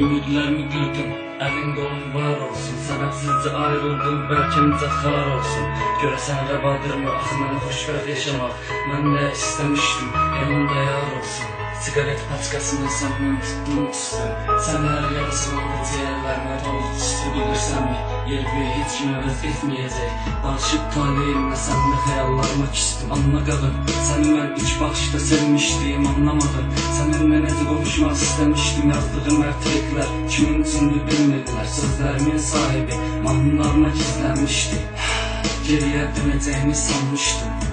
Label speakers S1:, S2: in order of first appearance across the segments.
S1: Ümidlərimi qırdım, əlin qolun var olsun. Səbəbsizcə ayrıldım, bəlkə necə xar olsun. Görəsən rəvadırmı, axı mənə xoşbəxt yaşamaq. Mən də istəmişdim, yanımda yar olsun. Sigaret paçkasını səndən tutdum üstüm. Sən hər yana salanda ciyərlərimə tavuk üstü bilirsənmi? Yerbi heç kimə vəz etməyəcək. Barışıb taleyimlə sənlə xəyallarıma küstüm. Anla qadın, səni mən ilk baxışda sevmişdiyim anlamadım. Səninlə necə qonuşmaq istəmişdim. Yazdığım hər triklər kimin üçündür bilmirdilər. Sözlərimin sahibi mahnılarına gizlənmişdi. Geriyə dönəcəyini sanmışdım.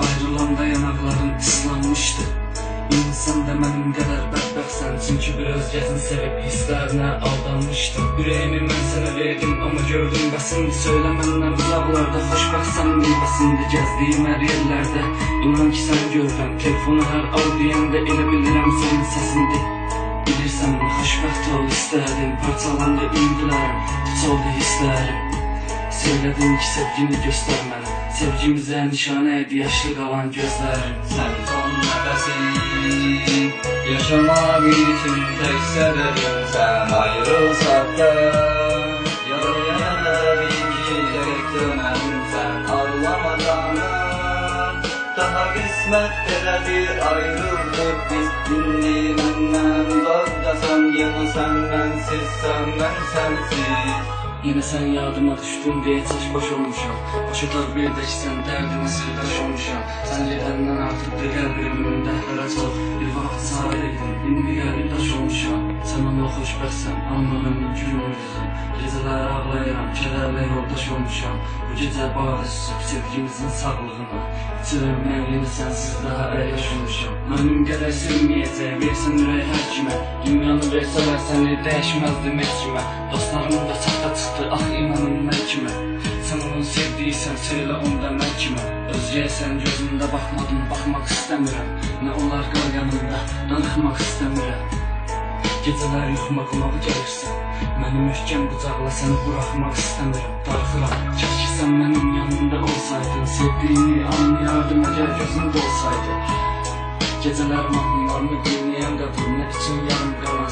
S1: Ayrılanda yanaqlarım ıslanmışdı. İnsan da mənim qədər bədbəxtsən. Çünki bir özgəsini sevib hisslərinə aldanmışdım. Ürəyimi mən sənə verdim, amma gördüm bəsindir. Söylə məndən uzaqlarda xoşbəxtsən bilbəsindir. Gəzdiyim hər yerlərdə inan ki sən görürəm. Telefonu hər al deyəndə elə bilirəm sənin səsindir. Bilirsən mi xoşbəxt ol istədim. Parçalandı indilərim, puç oldu hisslərim. Söylədim ki sevgini göstər mənə. Sevgimizə nişanə idi yaşlı qalan gözlərim.
S2: Sən son nəfəsim, yaşamaq üçün tək səbəbim. Sən ayrılsaq da yarıyana bil ki gərək dönəmsən. Ağlama canım, daha qismət belədir. Ayrıldık biz, indi məndən uzaqdasan. Yenə sən mənsizsən, mən sənsiz.
S1: Yine sen yadıma düşdün deyə çaş-baş olmuşam. Başılar bir də ki sən dərdimə sirdaş olmuşam. Sən gedəndən artıqdır qəlbimin dərdlərə çox. Bir vaxt sahildim, indi qəlbi daş olmuşam. Sən onunla xoşbəxtsən, amma mən gülmürüzüm. Gecələr ağlayıram, kədərlə yoldaş olmuşam. Bu gecə bağda susub sevgimizin sağlığına. İçirəm mən yeni sənsiz daha əyyaş olmuşam. Mənim qədər sevməyəcək, versən ürək hər kimə. Dünyanı versələr səni dəyişməzdim heç kimə. Dostlarımın da çatda çıxdı, ah inanın mən kimə. Sən onu sevdiysən, söylə onda mən kimə. Özgəyə sən gözümdə baxmadın, baxmaq istəmirəm. Nə olar qal yanında, danışmaq istəmirəm. Gecələr yuxuma qulaq gəlirsən. Məni möhkəm qucaqla, səni buraxmaq istəmirəm. Darxıram, kəş ki sən mənim yanımda olsaydın. Sevdiyini anlayardım əgər gözümdə olsaydı. Gecələr mahnılarını dinləyən qadın, nə biçim yarım qalan